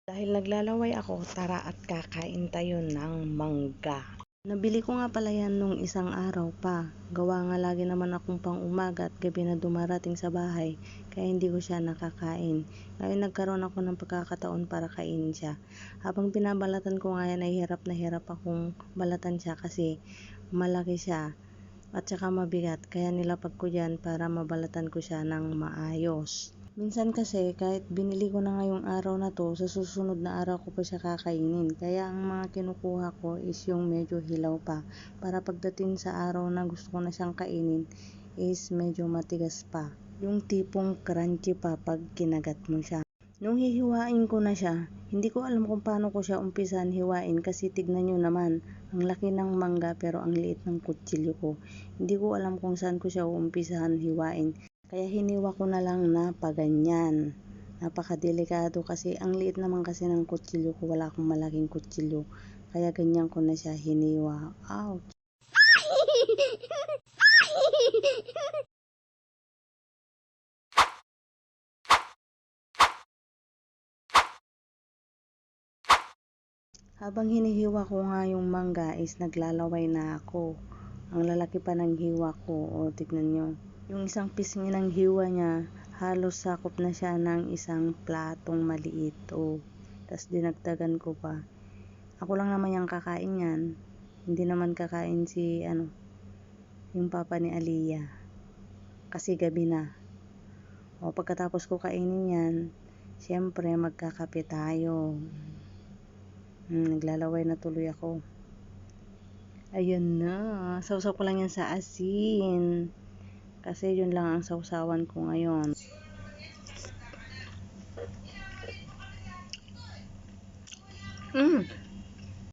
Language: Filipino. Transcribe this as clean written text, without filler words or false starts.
Dahil naglalaway ako, tara at kakain tayo ng mangga. Nabili ko nga pala yan nung isang araw pa. Gawa nga lagi naman akong pang umaga at gabi na dumarating sa bahay, kaya hindi ko siya nakakain. Ngayon nagkaroon ako ng pagkakataon para kainin siya. Habang pinabalatan ko nga yan ay hirap na hirap akong balatan siya kasi malaki siya at saka mabigat. Kaya nilapag ko dyan para mabalatan ko siya ng maayos. Minsan kasi kahit binili ko na ngayong araw na to, sa susunod na araw ko pa siya kakainin. Kaya ang mga kinukuha ko is yung medyo hilaw pa. Para pagdating sa araw na gusto ko na siyang kainin is medyo matigas pa. Yung tipong crunchy pa pag kinagat mo siya. Nung hihiwain ko na siya, hindi ko alam kung paano ko siya umpisan hiwain kasi tignan nyo naman, ang laki ng mangga pero ang liit ng kutsilyo ko. Hindi ko alam kung saan ko siya umpisahan hiwain. Kaya hiniwa ko na lang na paganyan. Napakadelikado kasi ang liit naman kasi ng kutsilyo ko, wala akong malaking kutsilyo. Kaya ganyan ko na siya hiniwa. Ouch! Habang hinihiwa ko nga yung mangga is naglalaway na ako. Ang lalaki pa ng hiwa ko. O tignan nyo. Yung isang pisngi ng hiwa niya, halos sakop na siya ng isang platong maliit. O, tas dinagdagan ko pa. Ako lang naman yung kakain yan. Hindi naman kakain si yung papa ni Aliyah. Kasi gabi na. O pagkatapos ko kainin yan, syempre magkakape tayo. Naglalaway na tuloy ako. Ayun na. Sausaw ko lang yan sa asin. Kasi yun lang ang sausawan ko ngayon.